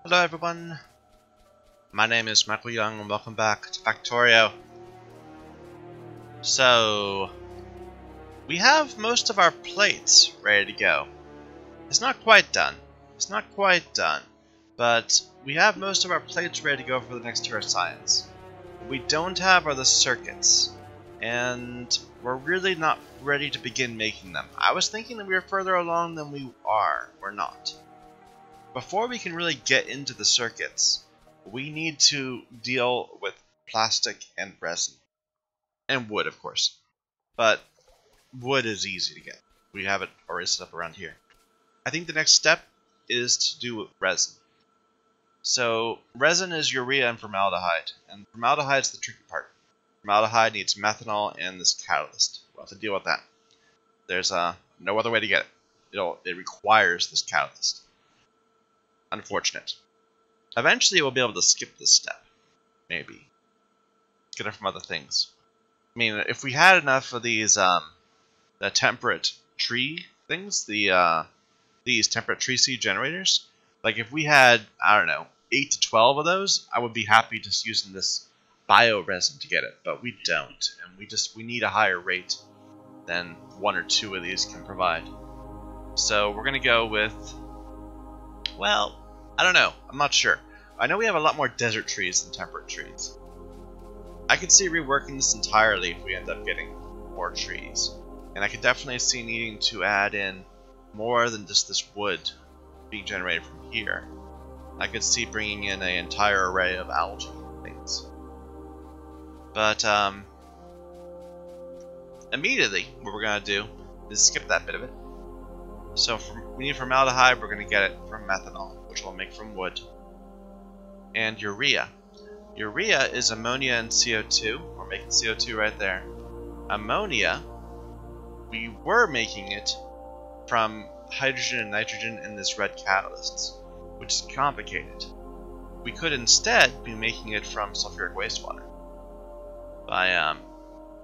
Hello everyone, my name is Michael Young and welcome back to Factorio. So, we have most of our plates ready to go. It's not quite done, but we have most of our plates ready to go for the next tier of science. What we don't have are the circuits, and we're really not ready to begin making them. I was thinking that we were further along than we are. We're not. Before we can really get into the circuits, we need to deal with plastic and resin. And wood, of course. But wood is easy to get. We have it already set up around here. I think the next step is to do resin. So, resin is urea and formaldehyde. And formaldehyde is the tricky part. Formaldehyde needs methanol and this catalyst. We'll have to deal with that. There's no other way to get it. It requires this catalyst. Unfortunate. Eventually we'll be able to skip this step. Maybe. Get it from other things. I mean, if we had enough of these, the temperate tree things, these temperate tree seed generators, like if we had, I don't know, 8 to 12 of those, I would be happy just using this bio resin to get it, but we don't, and we need a higher rate than 1 or 2 of these can provide. So we're gonna go with, well, I don't know. I'm not sure. I know we have a lot more desert trees than temperate trees. I could see reworking this entirely if we end up getting more trees. And I could definitely see needing to add in more than just this wood being generated from here. I could see bringing in an entire array of algae things. But, immediately, what we're going to do is skip that bit of it. So we need formaldehyde, we're going to get it from methanol, which we'll make from wood. And urea. Urea is ammonia and CO2. We're making CO2 right there. Ammonia, we were making it from hydrogen and nitrogen in this red catalysts, which is complicated. We could instead be making it from sulfuric wastewater by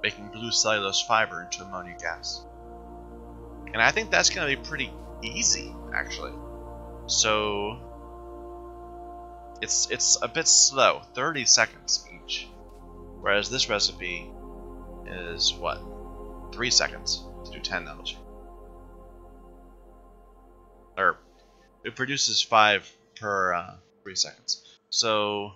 making blue cellulose fiber into ammonia gas. And I think that's going to be pretty easy, actually. So, it's a bit slow, 30 seconds each. Whereas this recipe is, what, 3 seconds to do 10 algae. Or, it produces 5 per 3 seconds. So,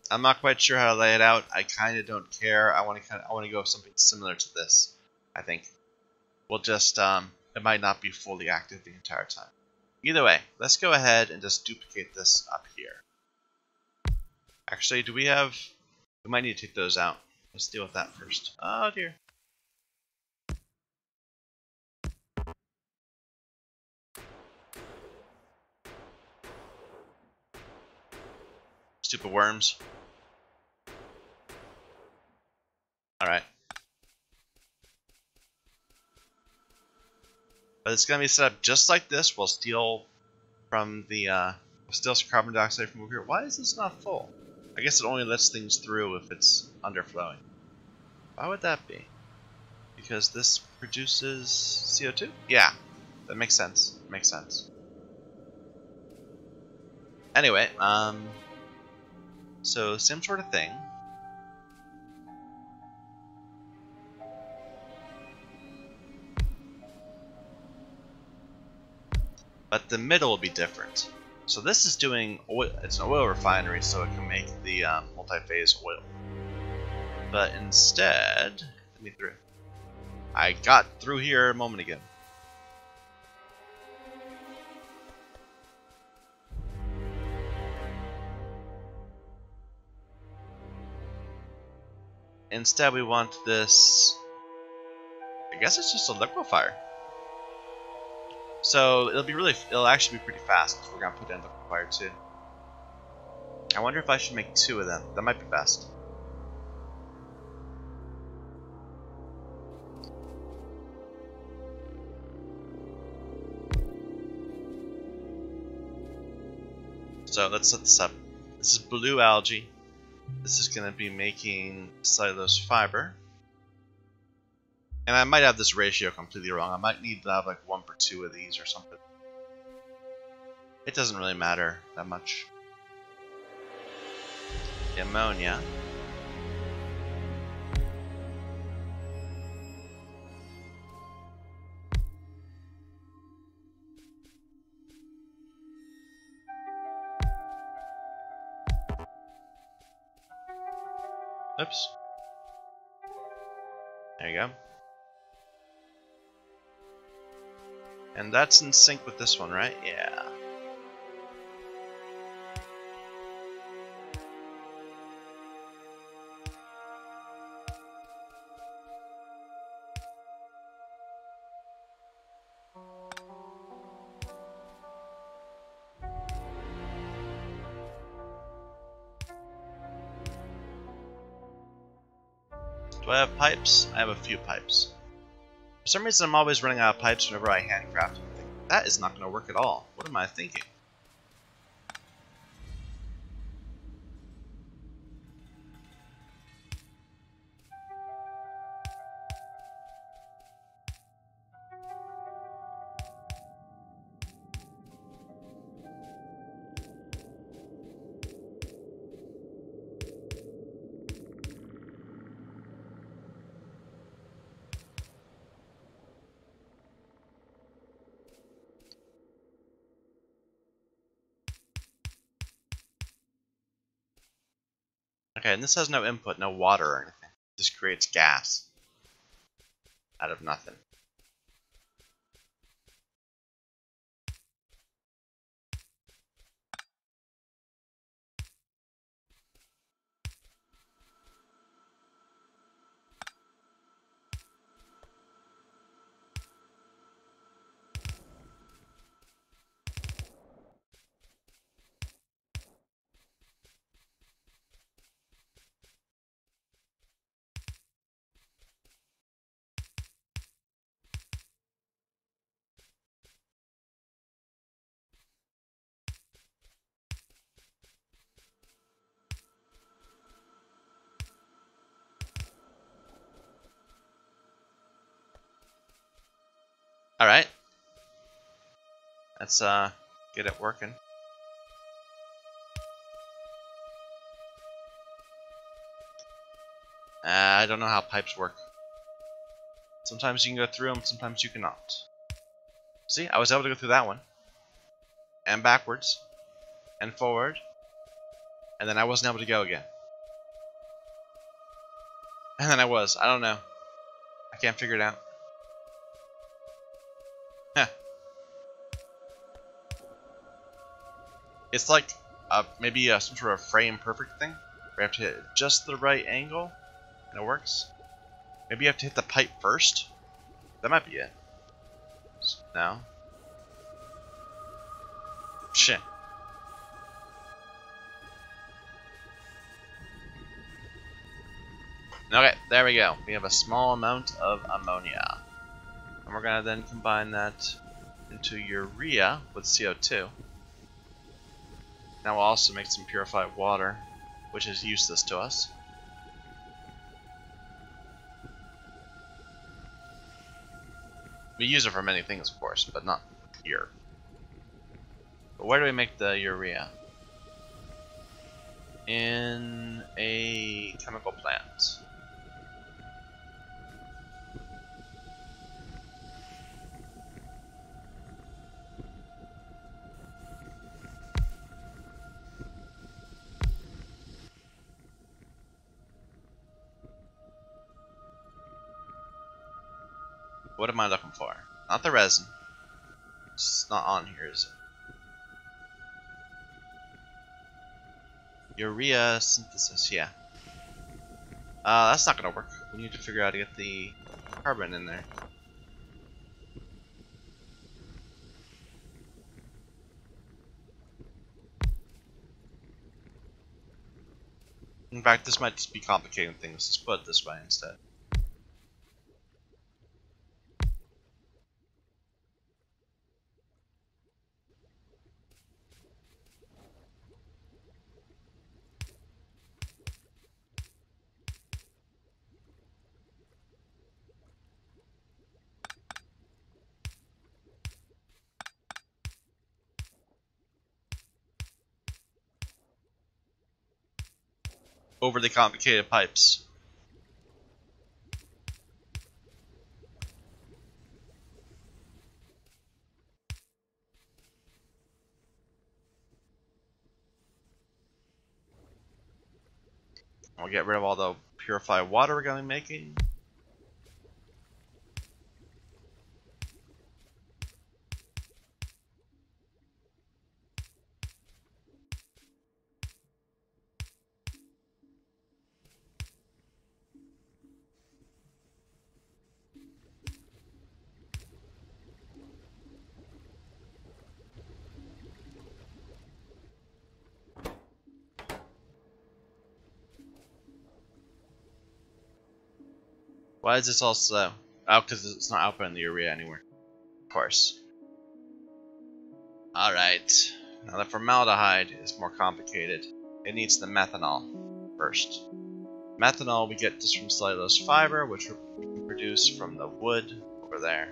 I'm not quite sure how to lay it out. I kind of don't care. I want to go with something similar to this. I think we'll just it might not be fully active the entire time. Either way, let's go ahead and just duplicate this up here. Actually, we might need to take those out. Let's deal with that first. Oh dear. Stupid worms. Alright. But it's going to be set up just like this. We'll steal from the, we'll steal some carbon dioxide from over here. Why is this not full? I guess it only lets things through if it's underflowing. Why would that be? Because this produces CO2? Yeah, that makes sense. Makes sense. Anyway, so same sort of thing. But the middle will be different. So this is doing oil. It's an oil refinery, so it can make the multi-phase oil. But instead, let me through. I got through here a moment ago. Instead, we want this. I guess it's just a liquefier. So it'll actually be pretty fast. We're gonna put in liquefier too. I wonder if I should make 2 of them. That might be best. So let's set this up. This is blue algae. This is going to be making cellulose fiber. And I might have this ratio completely wrong. I might need to have like 1 per 2 of these or something. It doesn't really matter that much. The ammonia. Oops. There you go. And that's in sync with this one, right? Yeah. Do I have pipes? I have a few pipes. For some reason, I'm always running out of pipes whenever I handcraft anything. That is not going to work at all. What am I thinking? Okay, and this has no input, no water or anything. It just creates gas out of nothing. Alright. Let's get it working. I don't know how pipes work. Sometimes you can go through them, sometimes you cannot. See, I was able to go through that one. And backwards. And forward. And then I wasn't able to go again. And then I was. I don't know. I can't figure it out. Heh. It's like maybe some sort of frame perfect thing. Where you have to hit just the right angle. And it works. Maybe you have to hit the pipe first. That might be it. No. Shit. Okay, there we go. We have a small amount of ammonia. And we're going to then combine that into urea with CO2. Now we'll also make some purified water, which is useless to us. We use it for many things, of course, but not here. But where do we make the urea? In a chemical plant. What am I looking for? Not the resin. It's not on here, is it? Urea synthesis, yeah. That's not gonna work. We need to figure out how to get the carbon in there. In fact, this might just be complicating things. Let's put it this way instead. overly complicated pipes. We'll get rid of all the purified water we're going to be making. Why is this all slow? Oh, because it's not outputting the urea anywhere. Of course. Alright. Now the formaldehyde is more complicated. It needs the methanol first. Methanol we get just from cellulose fiber, which we can produce from the wood over there.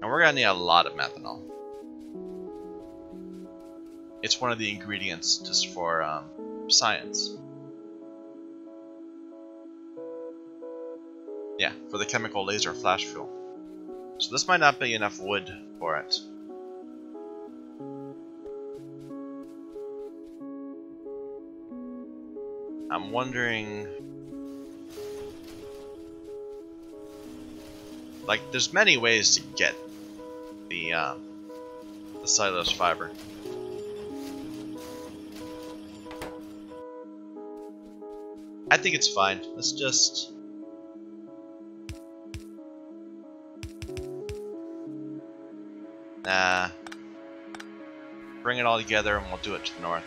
And we're gonna need a lot of methanol. It's one of the ingredients just for science. Yeah, for the chemical laser flash fuel. So this might not be enough wood for it. I'm wondering... like, there's many ways to get the cellulose fiber. I think it's fine. Let's just... bring it all together and we'll do it to the north.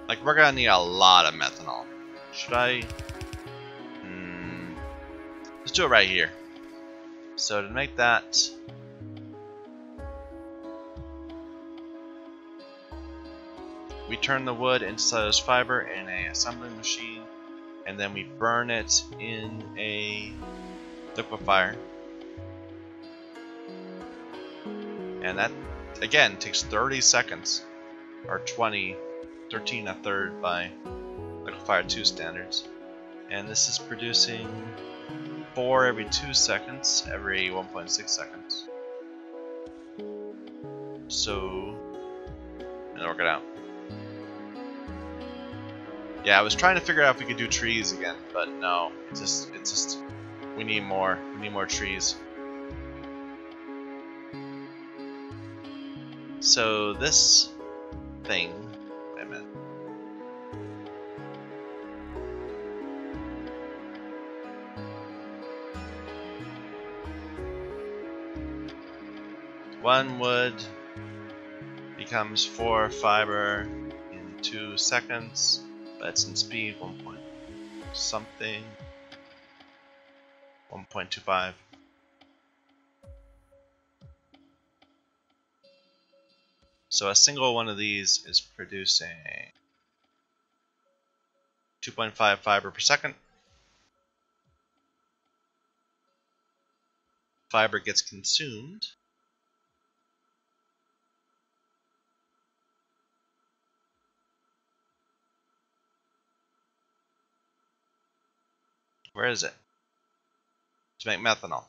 Like, we're gonna need a lot of methanol. Should I... let's do it right here. So to make that... we turn the wood into cellulose fiber in an assembling machine, and then we burn it in a liquefier. And that, again, takes 30 seconds, or 20, 13 a third by liquefier 2 standards. And this is producing 4 every 2 seconds, every 1.6 seconds. So, and work it out. Yeah, I was trying to figure out if we could do trees again, but no, it's just, we need more trees. So this thing, wait a minute. One wood becomes 4 fiber in 2 seconds. That's in speed 1 point something, 1.25. So a single one of these is producing 2.5 fiber per second. Fiber gets consumed. Where is it? To make methanol.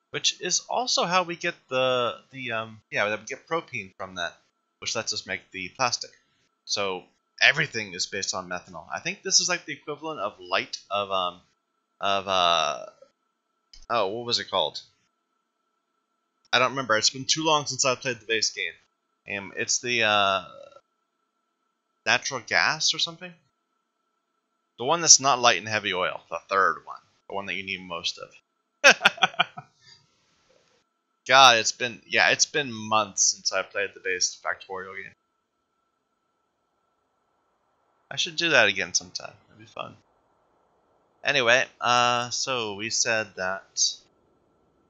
Which is also how we get we get propene from that, which lets us make the plastic. So everything is based on methanol. I think this is like the equivalent of oh, what was it called? I don't remember. It's been too long since I played the base game. It's the natural gas or something? The one that's not light and heavy oil. The third one. The one that you need most of. God, it's been months since I played the base Factorio game. I should do that again sometime. It'd be fun. Anyway, so we said that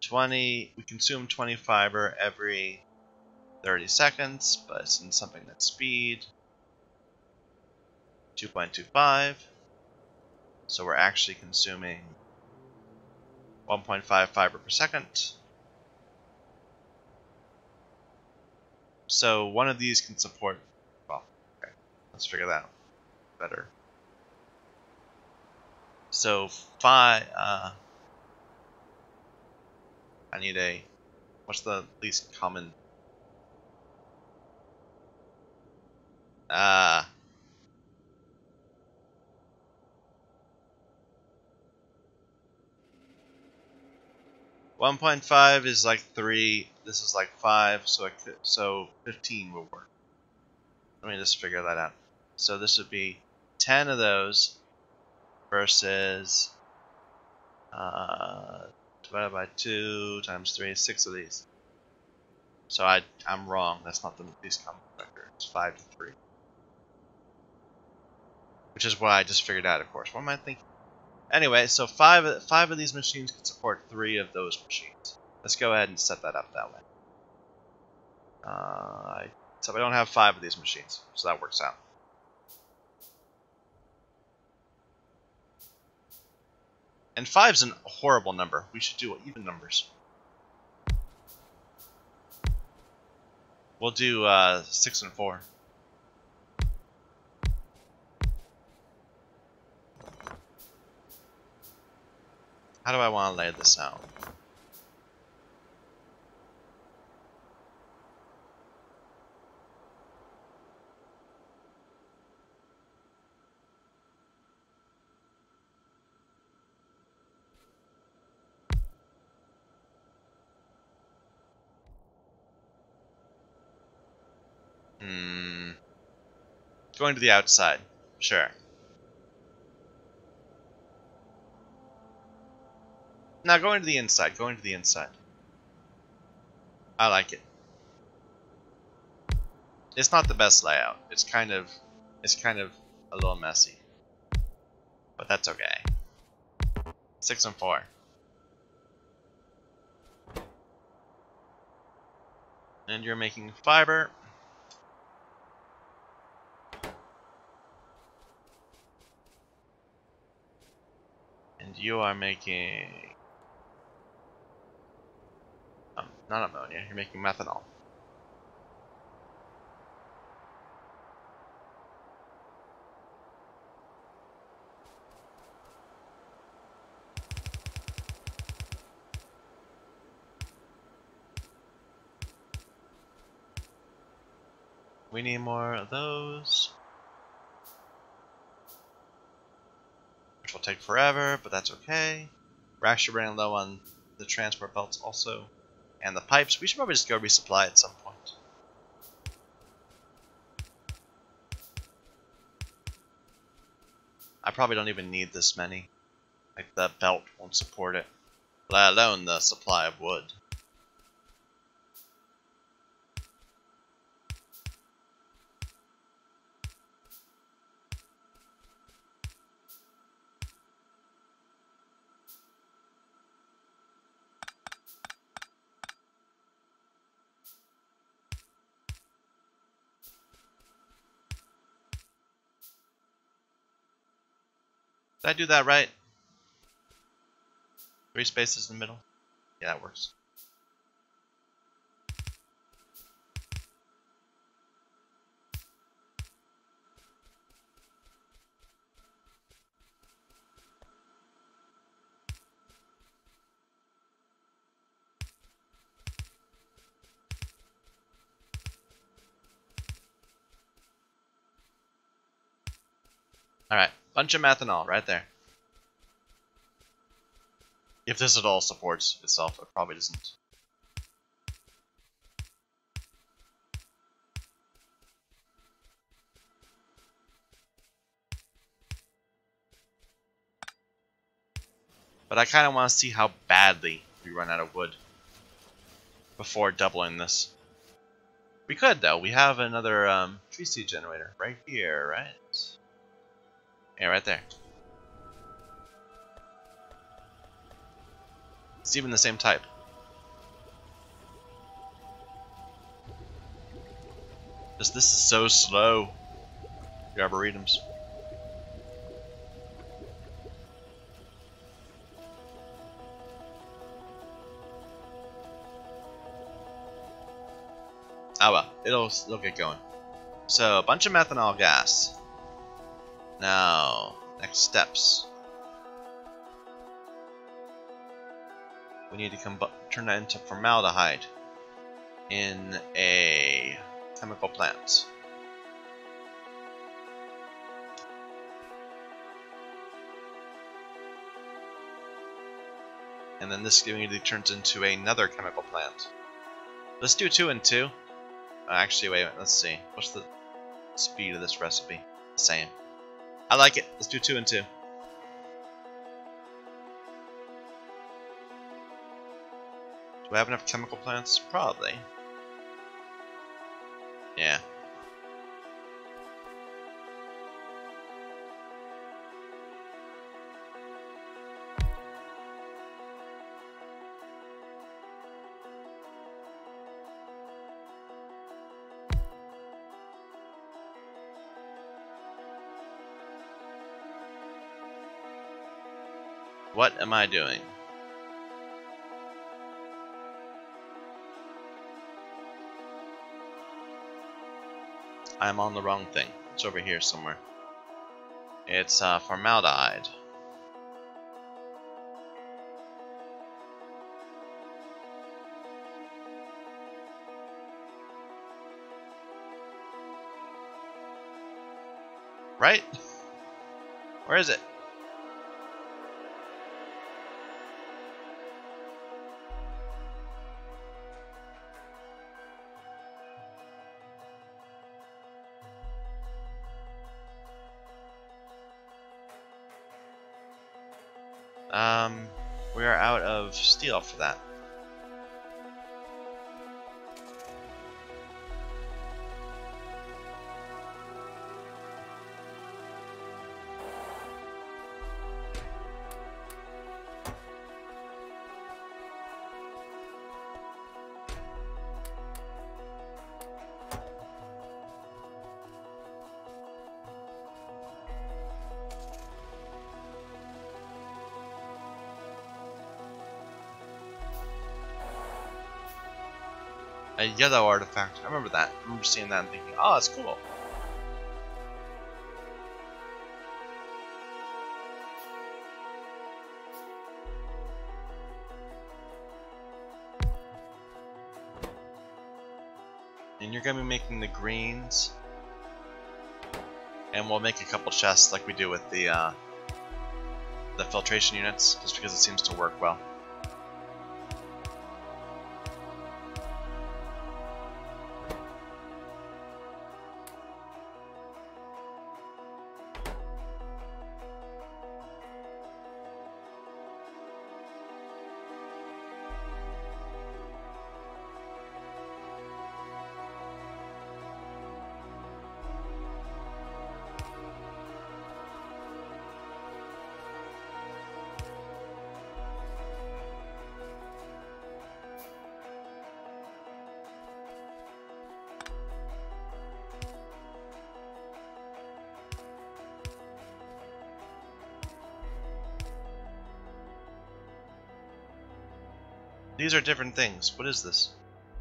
20, we consume 20 fiber every 30 seconds, but it's in something that's speed 2.25. So we're actually consuming 1.5 fiber per second. So one of these can support, well, okay, let's figure that out better. So I need a, what's the least common? 1.5 is like 3. This is like 5, so 15 will work. Let me just figure that out. So this would be 10 of those versus divided by 2 times 3, 6 of these. So I'm wrong. That's not the least common factor. It's 5 to 3, which is what I just figured out. Of course, what am I thinking? Anyway, so five of these machines can support 3 of those machines. Let's go ahead and set that up that way. So I don't have 5 of these machines, so that works out. And 5's a horrible number. We should do even numbers. We'll do 6 and 4. How do I want to lay this out? Going to the outside. Sure. Now going to the inside. Going to the inside. I like it. It's not the best layout. It's kind of a little messy. But that's okay. 6 and 4. And you're making fiber. And you are making not ammonia, you're making methanol. We need more of those. Which will take forever, but that's okay. We're actually running low on the transport belts also. And the pipes. We should probably just go resupply at some point. I probably don't even need this many. Like, the belt won't support it. Let alone the supply of wood. Did I do that right? 3 spaces in the middle? Yeah, that works. Alright, bunch of methanol right there. If this at all supports itself, it probably doesn't. But I kind of want to see how badly we run out of wood before doubling this. We could, though. We have another tree seed generator right here, right? Yeah, right there. It's even the same type. This is so slow. The Arboretums. Oh well, it'll get going. So, a bunch of methanol gas. Now, next steps. We need to turn that into formaldehyde in a chemical plant. And then this immediately turns into another chemical plant. Let's do 2 and 2. Actually, wait, let's see. What's the speed of this recipe? Same. I like it. Let's do 2 and 2. Do I have enough chemical plants? Probably. Yeah. What am I doing? I'm on the wrong thing. It's over here somewhere. It's formaldehyde. Right? Where is it? We are out of steel for that. A yellow artifact. I remember that. I remember seeing that and thinking, oh, that's cool. And you're going to be making the greens. And we'll make a couple chests like we do with the filtration units, just because it seems to work well. These are different things. What is this?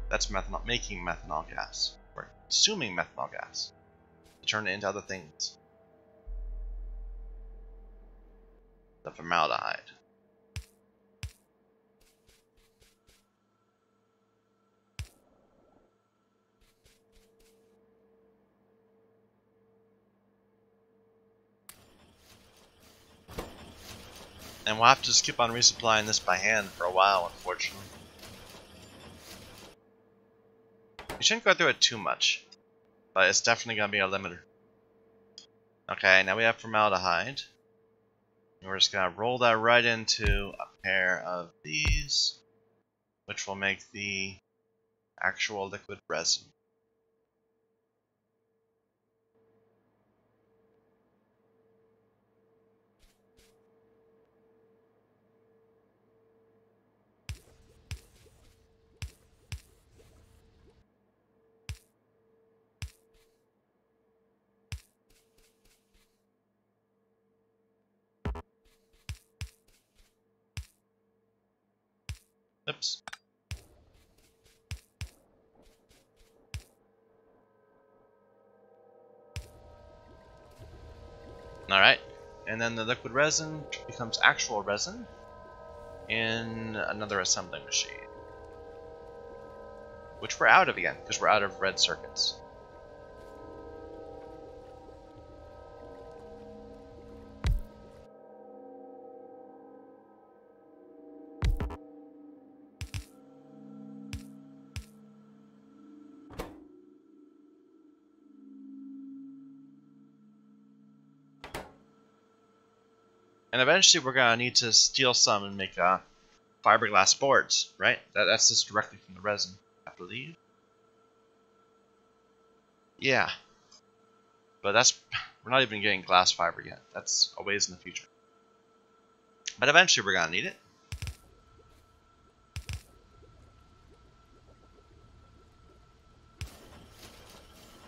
That's methanol, making methanol gas. We're consuming methanol gas to turn it into other things. The formaldehyde. And we'll have to just keep on resupplying this by hand for a while, unfortunately. We shouldn't go through it too much, but it's definitely going to be a limiter. Okay, now we have formaldehyde. And we're just going to roll that right into a pair of these, which will make the actual liquid resin. Oops. Alright, and then the liquid resin becomes actual resin in another assembling machine. Which we're out of again, because we're out of red circuits. And eventually we're gonna need to steal some and make fiberglass boards, right? That's just directly from the resin, I believe. Yeah. But we're not even getting glass fiber yet. That's a ways in the future. But eventually we're gonna need it.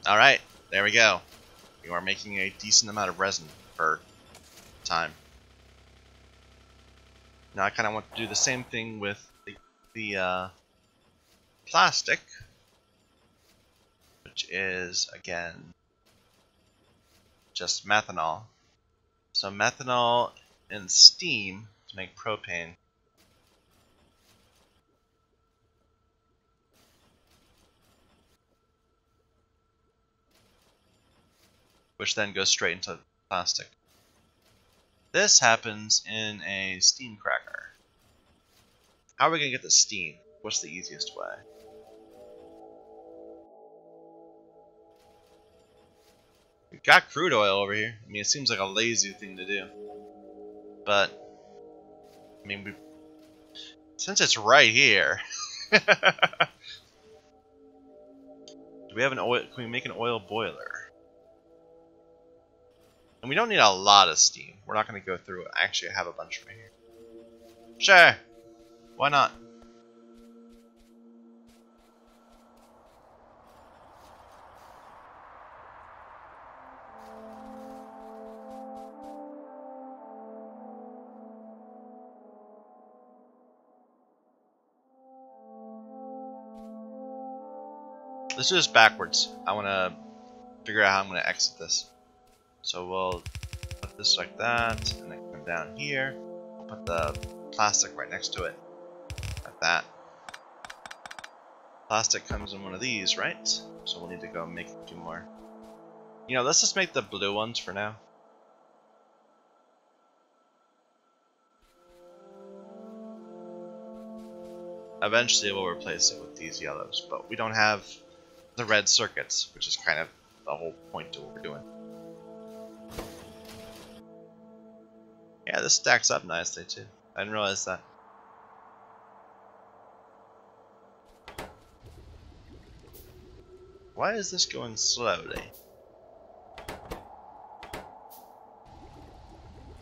Alright, there we go. We are making a decent amount of resin per time. Now I kind of want to do the same thing with the plastic, which is, again, just methanol. So methanol and steam to make propane. Which then goes straight into plastic. This happens in a steam cracker. How are we going to get the steam? What's the easiest way? We've got crude oil over here. I mean, it seems like a lazy thing to do. But, I mean, since it's right here. Do we have an oil? Can we make an oil boiler? And we don't need a lot of steam. We're not going to go through it. Actually, I have a bunch right here. Sure. Why not? Let's do this backwards. I want to figure out how I'm going to exit this. So we'll put this like that, and then come down here. We'll put the plastic right next to it, like that. Plastic comes in one of these, right? So we'll need to go make a few more. You know, let's just make the blue ones for now. Eventually we'll replace it with these yellows, but we don't have the red circuits, which is kind of the whole point of what we're doing. Yeah, this stacks up nicely too. I didn't realize that. Why is this going slowly?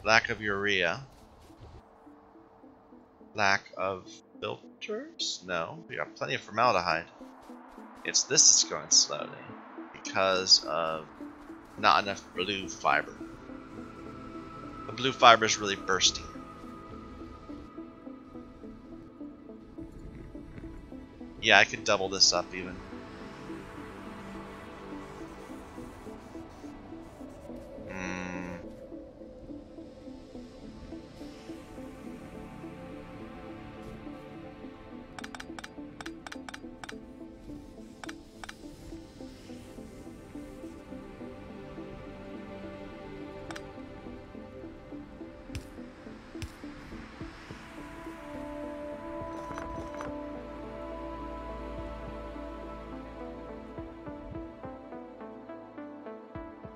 Lack of urea. Lack of filters? No, we got plenty of formaldehyde. It's this is going slowly because of not enough blue fiber. The blue fiber is really bursting. Yeah, I could double this up even.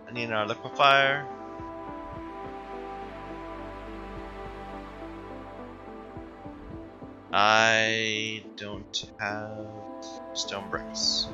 I need our liquefier. I don't have stone bricks.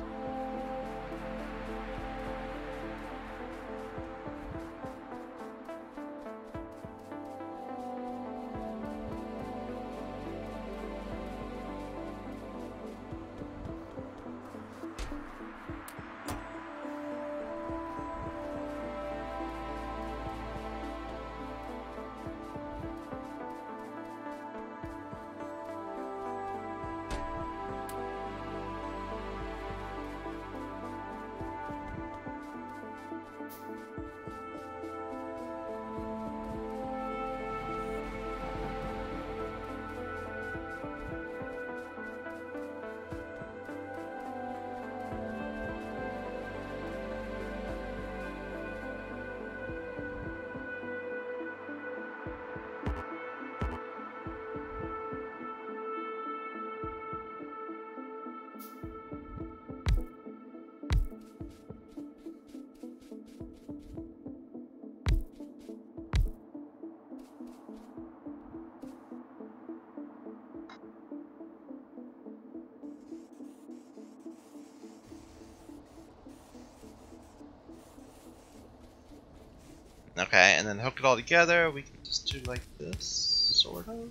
Okay, and then hook it all together. We can just do like this, sort of.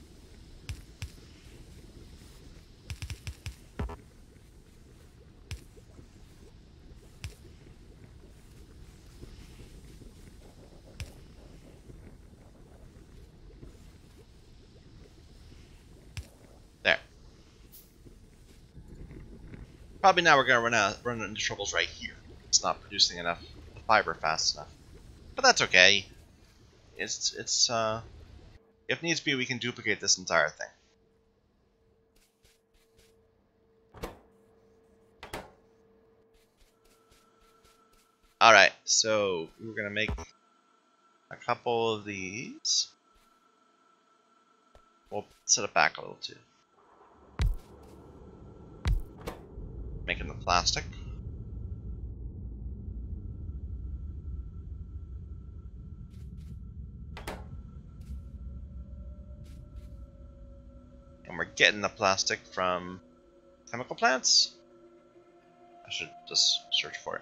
There. Probably now we're gonna run into troubles right here. It's not producing enough fiber fast enough. But that's okay. It's if needs be, we can duplicate this entire thing. Alright, so we're gonna make a couple of these. We'll set it back a little too. Making the plastic. And we're getting the plastic from chemical plants. I should just search for it.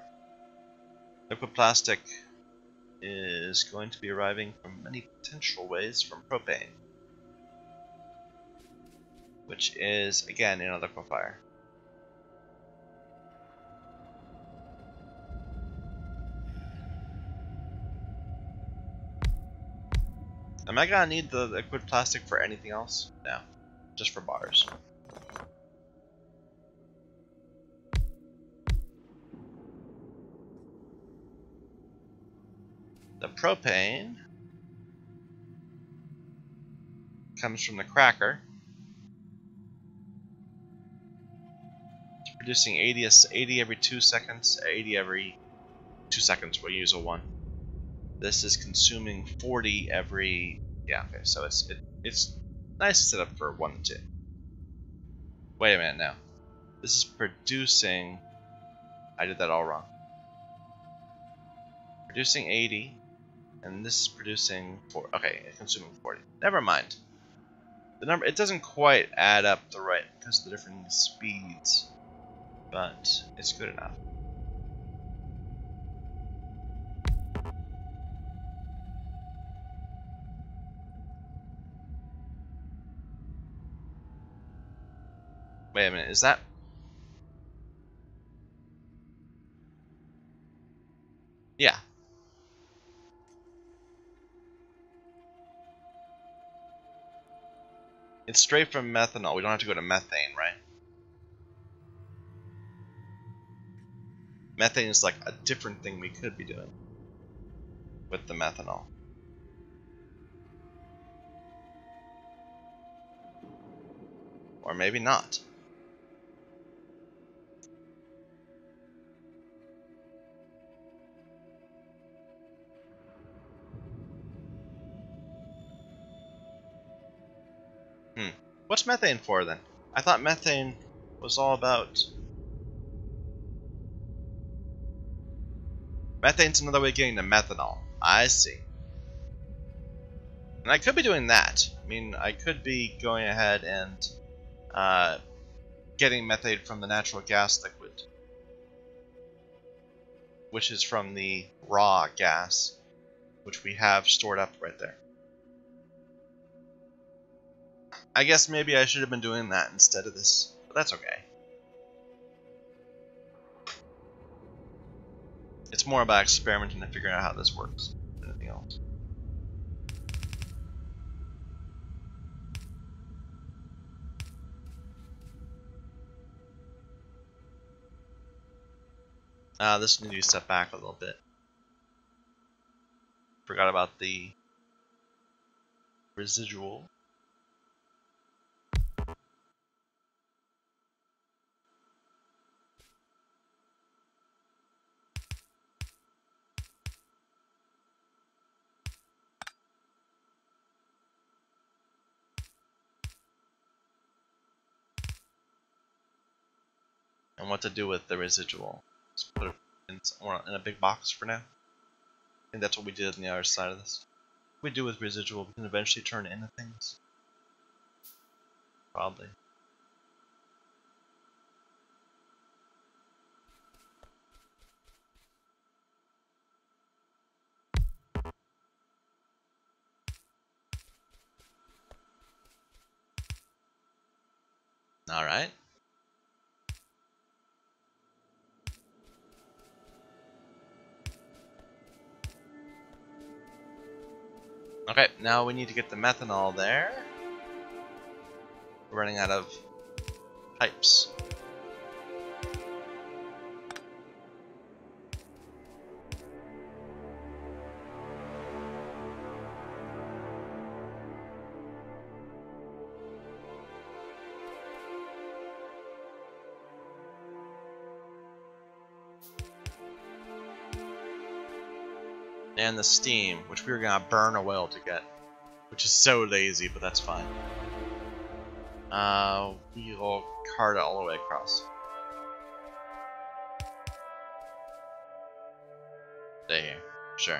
Liquid plastic is going to be arriving from many potential ways from propane, which is, again, in a liquefier. Am I gonna need the liquid plastic for anything else? No, just for bars. The propane comes from the cracker. It's producing 80 every 2 seconds, 80 every 2 seconds. We'll use a 1. This is consuming 40 every. Yeah, okay, so it's nice to set up for 1 and 2. Wait a minute now. This is producing. I did that all wrong. Producing 80. And this is producing 4. Okay, it's consuming 40. Never mind. The number, it doesn't quite add up the right because of the different speeds, but it's good enough. Wait a minute, is that? Yeah. It's straight from methanol. We don't have to go to methane, right? Methane is like a different thing we could be doing with the methanol. Or maybe not. What's methane for then? I thought methane was all about... Methane's another way of getting to methanol. I see. And I could be doing that. I mean, I could be going ahead and getting methane from the natural gas liquid, which is from the raw gas, which we have stored up right there. I guess maybe I should have been doing that instead of this, but that's okay. It's more about experimenting and figuring out how this works than anything else. This needs to be set back a little bit. Forgot about the residual. And what to do with the residual. Just put it in a big box for now. I think that's what we did on the other side of this. What we do with residual, we can eventually turn it into things. Probably. Alright. Okay, now we need to get the methanol there. We're running out of pipes. And the steam, which we were gonna burn a well to get, which is so lazy, but that's fine. We'll cart it all the way across. Stay here, sure.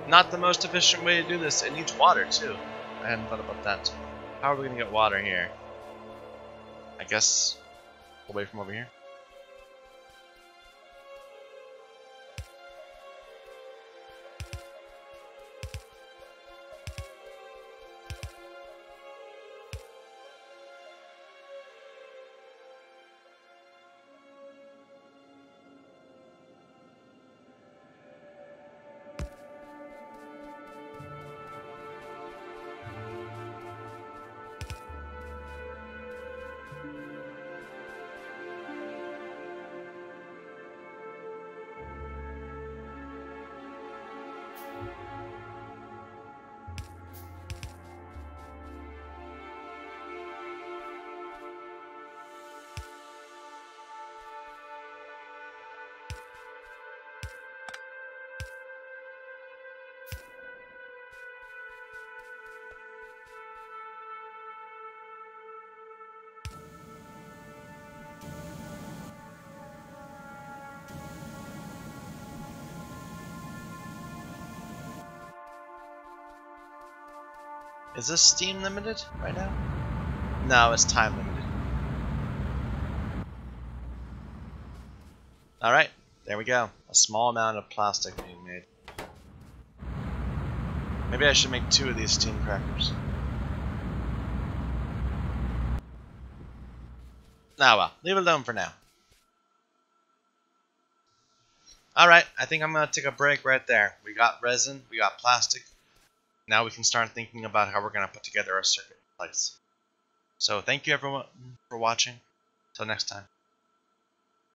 Not the most efficient way to do this. It needs water too. I hadn't thought about that. How are we gonna get water here? I guess away from over here. Is this steam limited right now? No, it's time limited. Alright, there we go. A small amount of plastic being made. Maybe I should make 2 of these steam crackers. Ah well, leave it alone for now. Alright, I think I'm going to take a break right there. We got resin, we got plastic. Now we can start thinking about how we're going to put together our circuit in place. So thank you everyone for watching. Till next time.